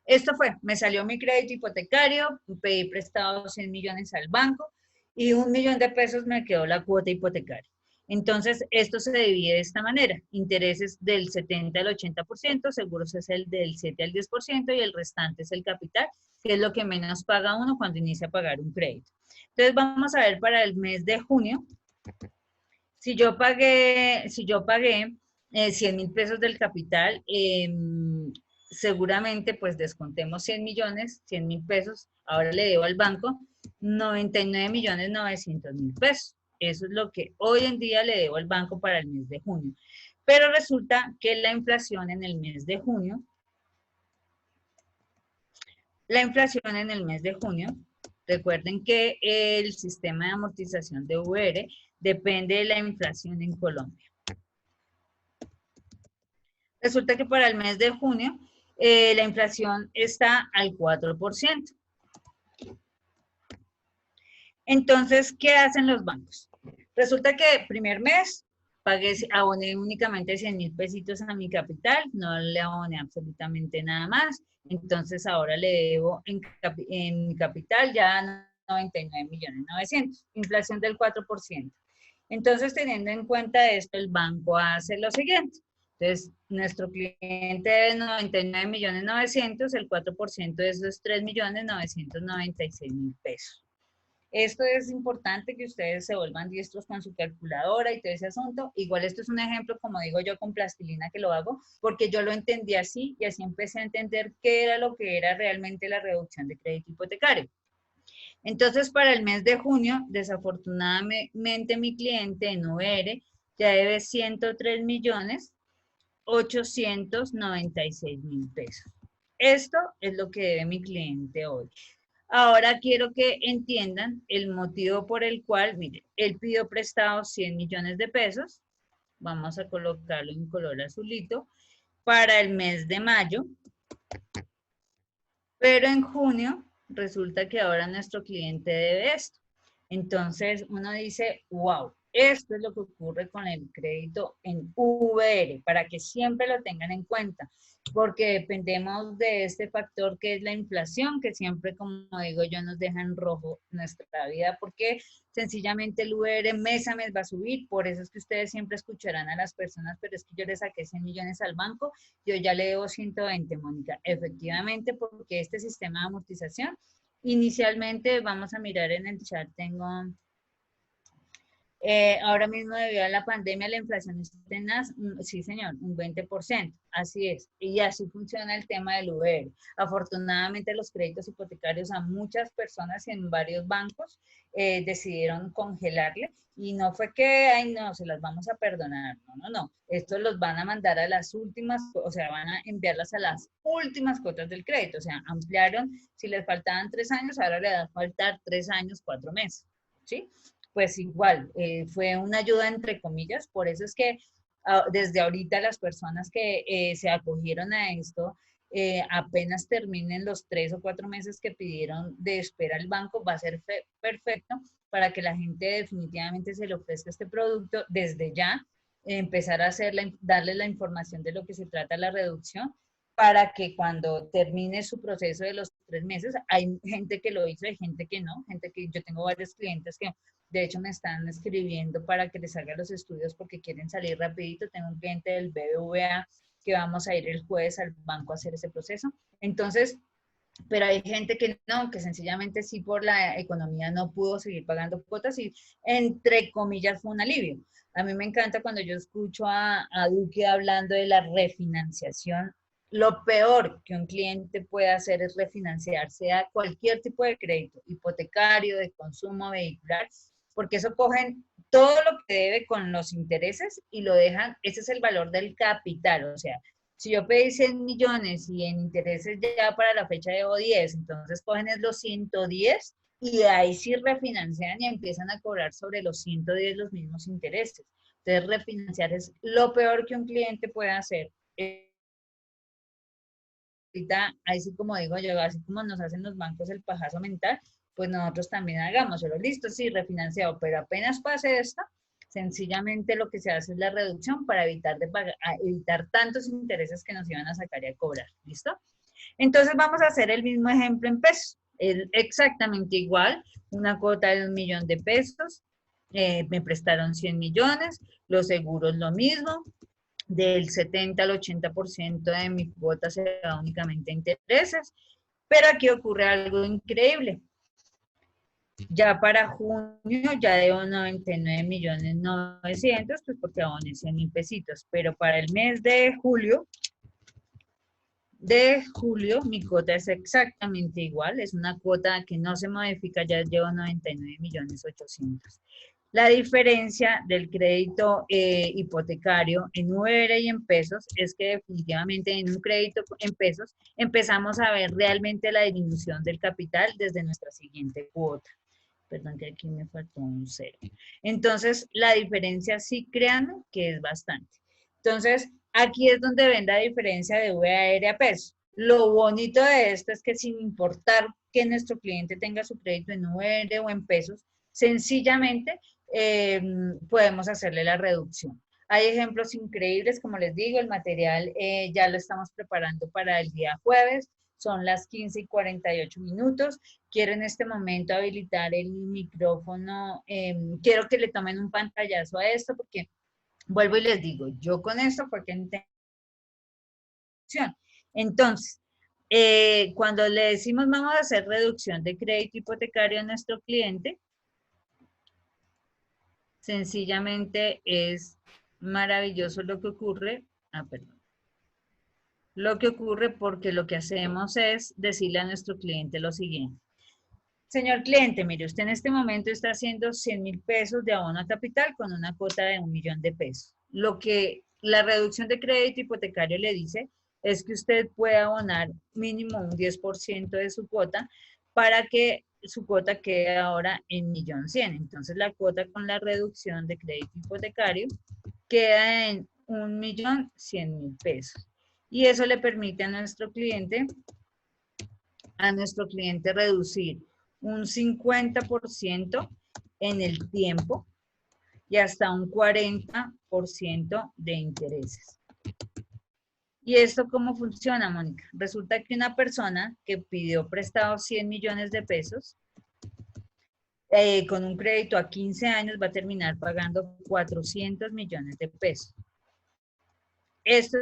Esto fue, me salió mi crédito hipotecario, pedí prestado 100 millones al banco y 1.000.000 de pesos me quedó la cuota hipotecaria. Entonces, esto se divide de esta manera: intereses del 70 al 80%, seguros es el del 7 al 10% y el restante es el capital, que es lo que menos paga uno cuando inicia a pagar un crédito. Entonces, vamos a ver para el mes de junio, si yo pagué 100.000 pesos del capital, seguramente pues descontemos 100 millones, 100.000 pesos, ahora le debo al banco 99.900.000 pesos. Eso es lo que hoy en día le debo al banco para el mes de junio. Pero resulta que la inflación en el mes de junio, recuerden que el sistema de amortización de VR depende de la inflación en Colombia. Resulta que para el mes de junio la inflación está al 4%. Entonces, ¿qué hacen los bancos? Resulta que primer mes aboné únicamente 100.000 pesitos a mi capital, no le aboné absolutamente nada más. Entonces, ahora le debo en mi capital ya 99.900.000, inflación del 4%. Entonces, teniendo en cuenta esto, el banco hace lo siguiente. Entonces, nuestro cliente debe 99.900.000, el 4% de eso es 3.996.000 pesos. Esto es importante que ustedes se vuelvan diestros con su calculadora y todo ese asunto. Igual esto es un ejemplo, como digo yo, con plastilina que lo hago, porque yo lo entendí así y así empecé a entender qué era lo que era realmente la reducción de crédito hipotecario. Entonces, para el mes de junio, desafortunadamente mi cliente en VR ya debe 103.896.000 pesos. Esto es lo que debe mi cliente hoy. Ahora quiero que entiendan el motivo por el cual, miren, él pidió prestado 100 millones de pesos. Vamos a colocarlo en color azulito para el mes de mayo. Pero en junio resulta que ahora nuestro cliente debe esto. Entonces uno dice, wow, esto es lo que ocurre con el crédito en VR, para que siempre lo tengan en cuenta, porque dependemos de este factor que es la inflación, que siempre, como digo yo, nos deja en rojo nuestra vida, porque sencillamente el VR mes a mes va a subir. Por eso es que ustedes siempre escucharán a las personas, pero es que yo le saqué 100 millones al banco, yo ya le debo 120, Mónica. Efectivamente, porque este sistema de amortización, inicialmente, vamos a mirar en el chat, tengo Ahora mismo debido a la pandemia la inflación es tenaz, sí señor, un 20%, así es, y así funciona el tema del VR. Afortunadamente los créditos hipotecarios a muchas personas en varios bancos decidieron congelarle y no fue que, ay no, se las vamos a perdonar, no, estos los van a mandar a las últimas, o sea, van a enviarlas a las últimas cuotas del crédito, o sea, ampliaron, si les faltaban 3 años, ahora le van a faltar 3 años, 4 meses, ¿sí? Pues igual, fue una ayuda entre comillas, por eso es que desde ahorita las personas que se acogieron a esto, apenas terminen los 3 o 4 meses que pidieron de espera al banco, va a ser perfecto para que la gente definitivamente se le ofrezca este producto desde ya, empezar a darle la información de lo que se trata la reducción, para que cuando termine su proceso de los 3 meses, hay gente que lo hizo, hay gente que no, gente que yo tengo varios clientes que de hecho me están escribiendo para que les haga los estudios porque quieren salir rapidito. Tengo un cliente del BBVA que vamos a ir el jueves al banco a hacer ese proceso. Entonces, pero hay gente que no, que sencillamente sí por la economía no pudo seguir pagando cuotas y entre comillas fue un alivio. A mí me encanta cuando yo escucho a Duque hablando de la refinanciación. Lo peor que un cliente puede hacer es refinanciarse a cualquier tipo de crédito, hipotecario, de consumo, vehicular, porque eso cogen todo lo que debe con los intereses y lo dejan, ese es el valor del capital, o sea, si yo pedí 100 millones y en intereses ya para la fecha debo 10, entonces cogen los 110 y de ahí sí refinancian y empiezan a cobrar sobre los 110 los mismos intereses. Entonces refinanciar es lo peor que un cliente puede hacer. Ahorita, así como digo yo, así como nos hacen los bancos el pajazo mental, pues nosotros también hagámoslo. Listo, sí, refinanciado, pero apenas pase esto, sencillamente lo que se hace es la reducción para evitar, evitar tantos intereses que nos iban a sacar y a cobrar. ¿Listo? Entonces vamos a hacer el mismo ejemplo en pesos. Exactamente igual, una cuota de 1.000.000 de pesos, me prestaron 100 millones, los seguros lo mismo, del 70 al 80% de mi cuota se da únicamente a intereses, pero aquí ocurre algo increíble. Ya para junio ya debo 99.900.000, pues porque aboné 100.000 pesitos, pero para el mes de julio mi cuota es exactamente igual, es una cuota que no se modifica, ya llevo 99.800.000. La diferencia del crédito hipotecario en VR y en pesos es que definitivamente en un crédito en pesos empezamos a ver realmente la disminución del capital desde nuestra siguiente cuota. Perdón que aquí me faltó un 0. Entonces, la diferencia sí, créanme que es bastante. Entonces, aquí es donde ven la diferencia de VR a pesos. Lo bonito de esto es que sin importar que nuestro cliente tenga su crédito en VR o en pesos, sencillamente podemos hacerle la reducción. Hay ejemplos increíbles, como les digo, el material ya lo estamos preparando para el día jueves, son las 15:48. Quiero en este momento habilitar el micrófono, quiero que le tomen un pantallazo a esto porque vuelvo y les digo, yo con esto fue que entonces, cuando le decimos vamos a hacer reducción de crédito hipotecario a nuestro cliente, sencillamente es maravilloso lo que ocurre. Perdón. Lo que ocurre porque lo que hacemos es decirle a nuestro cliente lo siguiente. Señor cliente, mire, usted en este momento está haciendo 100.000 pesos de abono a capital con una cuota de 1.000.000 de pesos. Lo que la reducción de crédito hipotecario le dice es que usted puede abonar mínimo un 10% de su cuota para que su cuota quede ahora en 1.100.000. Entonces la cuota con la reducción de crédito hipotecario queda en 1.100.000 pesos. Y eso le permite a nuestro cliente reducir un 50% en el tiempo y hasta un 40% de intereses. ¿Y esto cómo funciona, Mónica? Resulta que una persona que pidió prestado 100 millones de pesos, con un crédito a 15 años va a terminar pagando 400 millones de pesos. Esto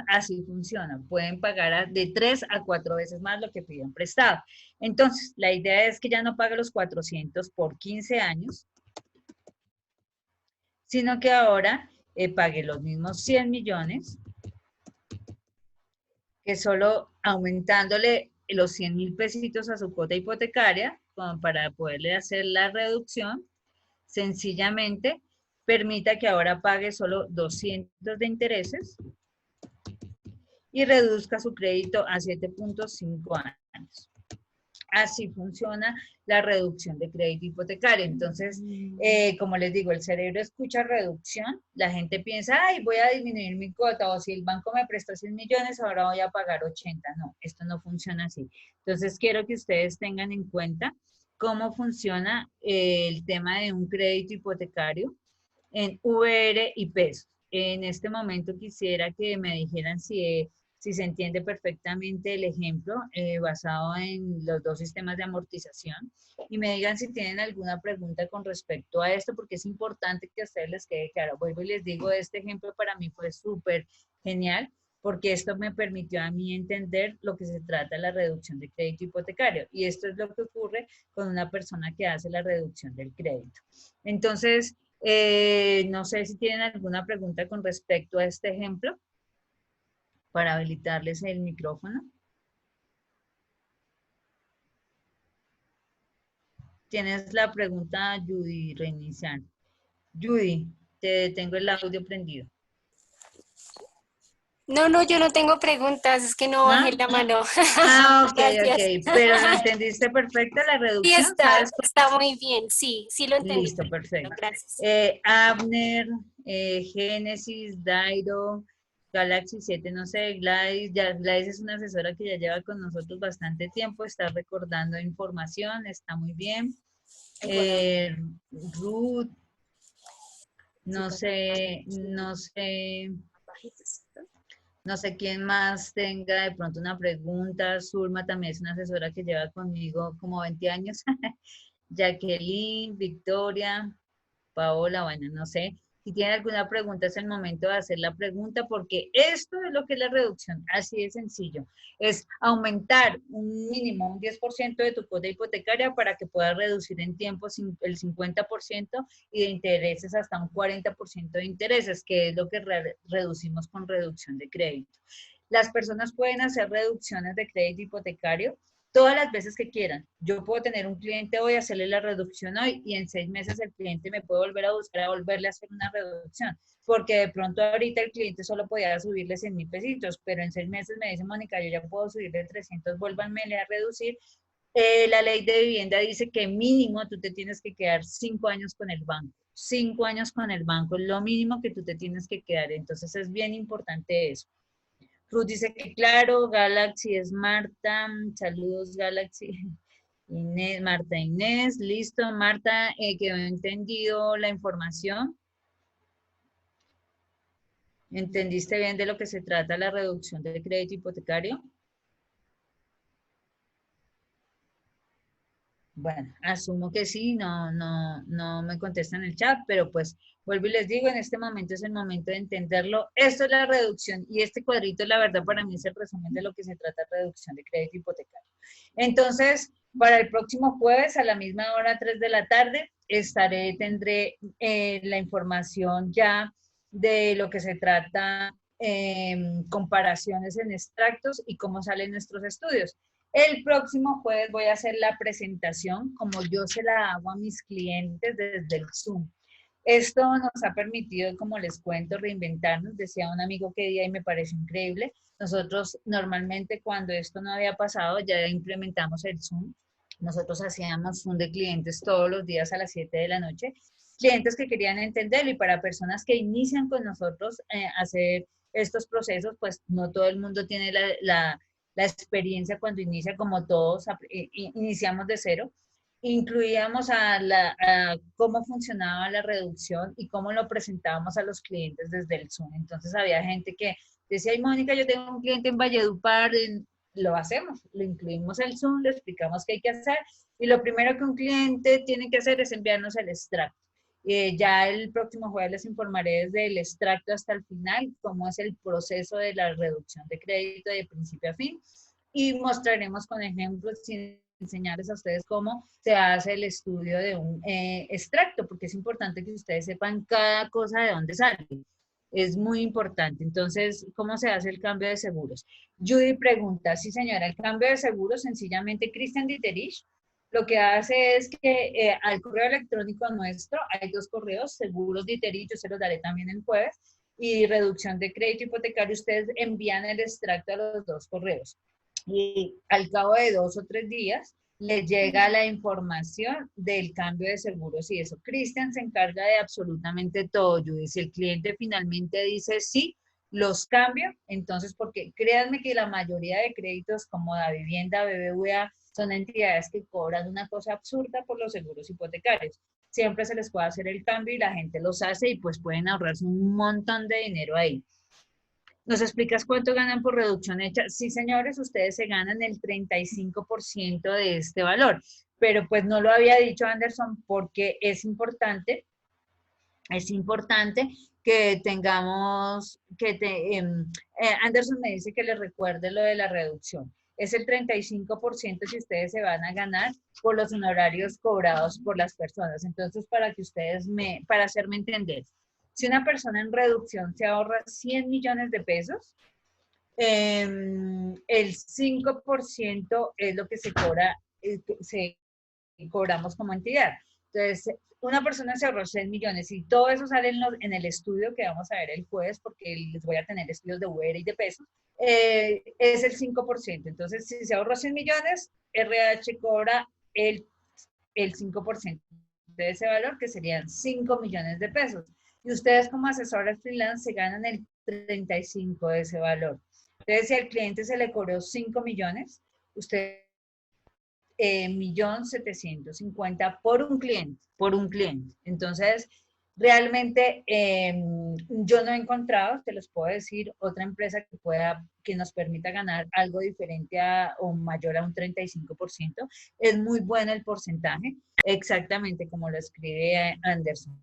así funciona, pueden pagar de 3 a 4 veces más lo que pidieron prestado. Entonces, la idea es que ya no pague los 400 por 15 años, sino que ahora pague los mismos 100 millones, que solo aumentándole los 100.000 pesitos a su cuota hipotecaria, como para poderle hacer la reducción, sencillamente permita que ahora pague solo 200 de intereses y reduzca su crédito a 7.5 años. Así funciona la reducción de crédito hipotecario. Entonces, como les digo, el cerebro escucha reducción, la gente piensa, ay, voy a disminuir mi cuota, o si el banco me prestó 100 millones, ahora voy a pagar 80. No, esto no funciona así. Entonces, quiero que ustedes tengan en cuenta cómo funciona el tema de un crédito hipotecario en VR y pesos. En este momento quisiera que me dijeran si se entiende perfectamente el ejemplo basado en los dos sistemas de amortización y me digan si tienen alguna pregunta con respecto a esto, porque es importante que a ustedes les quede claro. Vuelvo y les digo, este ejemplo para mí fue súper genial, porque esto me permitió a mí entender lo que se trata de la reducción de crédito hipotecario. Y esto es lo que ocurre con una persona que hace la reducción del crédito. Entonces, no sé si tienen alguna pregunta con respecto a este ejemplo para habilitarles el micrófono. Tienes la pregunta, Judy, reiniciar. Judy, te tengo el audio prendido. No, yo no tengo preguntas, es que no bajé la mano. Ok, Gracias. ok, pero ¿lo entendiste perfecto la reducción? Sí, ¿Sabes está muy bien, sí lo entendí. Listo, perfecto. Gracias. Abner, Génesis, Dairo, Galaxy 7, no sé, Gladys, Gladys es una asesora que ya lleva con nosotros bastante tiempo, está recordando información, está muy bien. Ruth, no sé quién más tenga de pronto una pregunta. Zulma también es una asesora que lleva conmigo como 20 años. Jacqueline, Victoria, Paola, bueno, no sé. Si tienen alguna pregunta, es el momento de hacer la pregunta, porque esto es lo que es la reducción, así de sencillo. Es aumentar un mínimo, un 10% de tu cuota hipotecaria para que puedas reducir en tiempo el 50% y de intereses hasta un 40% de intereses, que es lo que reducimos con reducción de crédito. Las personas pueden hacer reducciones de crédito hipotecario todas las veces que quieran. Yo puedo tener un cliente hoy, hacerle la reducción hoy y en 6 meses el cliente me puede volver a buscar a volverle a hacer una reducción, porque de pronto ahorita el cliente solo podía subirle 100.000 pesitos, pero en 6 meses me dice, Mónica, yo ya puedo subirle 300, vuélvanmele a reducir. La ley de vivienda dice que mínimo tú te tienes que quedar 5 años con el banco. 5 años con el banco es lo mínimo que tú te tienes que quedar. Entonces es bien importante eso. Ruth dice que claro, Galaxy es Marta, saludos Galaxy. Inés, Marta Inés, listo. Marta, quedó entendido la información. ¿Entendiste bien de lo que se trata la reducción del crédito hipotecario? Bueno, asumo que sí, no me contestan en el chat, pero pues vuelvo y les digo, en este momento es el momento de entenderlo. Esto es la reducción y este cuadrito, la verdad, para mí es el resumen de lo que se trata de reducción de crédito hipotecario. Entonces, para el próximo jueves a la misma hora, 3 de la tarde, tendré la información ya de lo que se trata, comparaciones en extractos y cómo salen nuestros estudios. El próximo jueves voy a hacer la presentación como yo se la hago a mis clientes desde el Zoom. Esto nos ha permitido, como les cuento, reinventarnos. Decía un amigo que día y me pareció increíble. Nosotros normalmente cuando esto no había pasado ya implementamos el Zoom. Nosotros hacíamos Zoom de clientes todos los días a las 7 de la noche. Clientes que querían entenderlo y para personas que inician con nosotros hacer estos procesos, pues no todo el mundo tiene la experiencia cuando inicia, como todos iniciamos de cero. Incluíamos a cómo funcionaba la reducción y cómo lo presentábamos a los clientes desde el Zoom. Entonces había gente que decía, ay, Mónica, yo tengo un cliente en Valledupar, lo hacemos, lo incluimos el Zoom, le explicamos qué hay que hacer y lo primero que un cliente tiene que hacer es enviarnos el extracto. Ya el próximo jueves les informaré desde el extracto hasta el final cómo es el proceso de la reducción de crédito de principio a fin y mostraremos con ejemplos sin enseñarles a ustedes cómo se hace el estudio de un extracto, porque es importante que ustedes sepan cada cosa de dónde sale. Es muy importante. Entonces, ¿cómo se hace el cambio de seguros? Judy pregunta, sí señora, el cambio de seguros, sencillamente Christian Dieterich lo que hace es que al correo electrónico nuestro hay 2 correos, seguros Dieterich, yo se los daré también el jueves, y reducción de crédito hipotecario, ustedes envían el extracto a los 2 correos. Y al cabo de 2 o 3 días, les llega la información del cambio de seguros y eso. Cristian se encarga de absolutamente todo, Judy. Si el cliente finalmente dice sí, los cambio, entonces, porque créanme que la mayoría de créditos como la vivienda, BBVA, son entidades que cobran una cosa absurda por los seguros hipotecarios. Siempre se les puede hacer el cambio y la gente los hace y pues pueden ahorrarse un montón de dinero ahí. ¿Nos explicas cuánto ganan por reducción hecha? Sí, señores, ustedes se ganan el 35% de este valor, pero pues no lo había dicho Anderson porque es importante que tengamos, Anderson me dice que les recuerde lo de la reducción. Es el 35% si ustedes se van a ganar por los honorarios cobrados por las personas. Entonces, para que ustedes para hacerme entender, si una persona en reducción se ahorra 100 millones de pesos, el 5% es lo que se cobra, cobramos como entidad. Entonces, una persona se ahorró 6 millones y todo eso sale en el estudio que vamos a ver el jueves, porque les voy a tener estudios de UER y de pesos, es el 5%. Entonces, si se ahorró 100 millones, RH cobra el 5% de ese valor, que serían 5 millones de pesos. Y ustedes como asesores freelance se ganan el 35% de ese valor. Entonces, si al cliente se le cobró 5 millones, usted 1.750.000 por un cliente. Entonces, realmente yo no he encontrado, te los puedo decir, otra empresa que nos permita ganar algo diferente o mayor a un 35%. Es muy bueno el porcentaje, exactamente como lo escribe Anderson.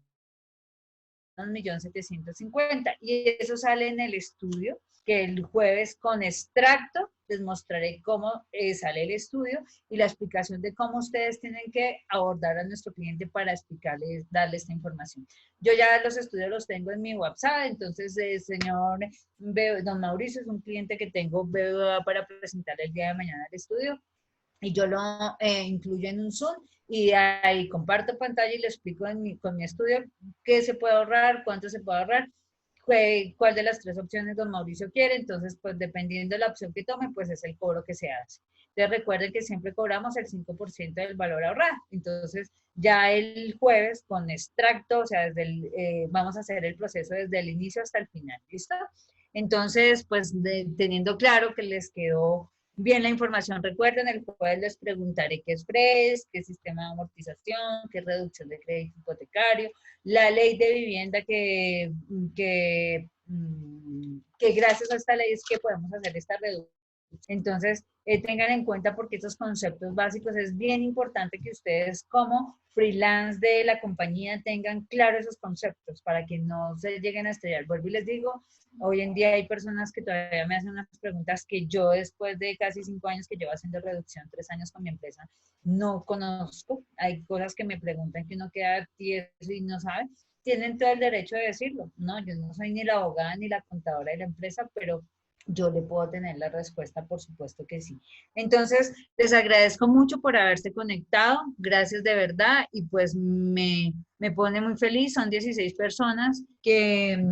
1.750.000 y eso sale en el estudio que el jueves con extracto les mostraré cómo sale el estudio y la explicación de cómo ustedes tienen que abordar a nuestro cliente para explicarles, darle esta información. Yo ya los estudios los tengo en mi WhatsApp, entonces señor don Mauricio es un cliente que tengo para presentar el día de mañana el estudio y yo lo incluyo en un Zoom y ahí comparto pantalla y le explico con mi estudio qué se puede ahorrar, cuánto se puede ahorrar, cuál de las 3 opciones don Mauricio quiere, entonces pues dependiendo de la opción que tome, pues es el cobro que se hace. Entonces recuerden que siempre cobramos el 5% del valor ahorrado, entonces ya el jueves con extracto, o sea, vamos a hacer el proceso desde el inicio hasta el final, ¿listo? Entonces, pues teniendo claro que les quedó bien la información, recuerden, el jueves les preguntaré qué es FRES, qué es sistema de amortización, qué es reducción de crédito hipotecario, la ley de vivienda que gracias a esta ley es que podemos hacer esta reducción. Entonces, tengan en cuenta porque estos conceptos básicos es bien importante que ustedes como freelance de la compañía tengan claro esos conceptos para que no se lleguen a estrellar. Vuelvo y les digo, hoy en día hay personas que todavía me hacen unas preguntas que yo después de casi 5 años que llevo haciendo reducción, 3 años con mi empresa, no conozco. Hay cosas que me preguntan que uno queda tieso y no sabe. Tienen todo el derecho de decirlo. No, yo no soy ni la abogada ni la contadora de la empresa, pero yo le puedo tener la respuesta, por supuesto que sí. Entonces, les agradezco mucho por haberse conectado, gracias de verdad, y pues me pone muy feliz, son 16 personas que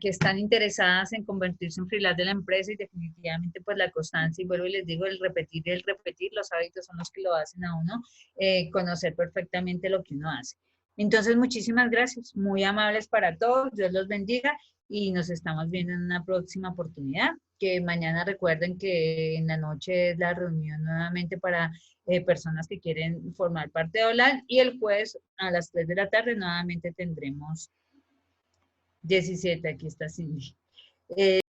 están interesadas en convertirse en freelance de la empresa y definitivamente pues la constancia, y vuelvo y les digo, el repetir y el repetir, los hábitos son los que lo hacen a uno conocer perfectamente lo que uno hace. Entonces, muchísimas gracias, muy amables para todos, Dios los bendiga y nos estamos viendo en una próxima oportunidad. Que mañana recuerden que en la noche es la reunión nuevamente para personas que quieren formar parte de OLAN y el jueves a las 3 de la tarde nuevamente tendremos 17, aquí está Cindy.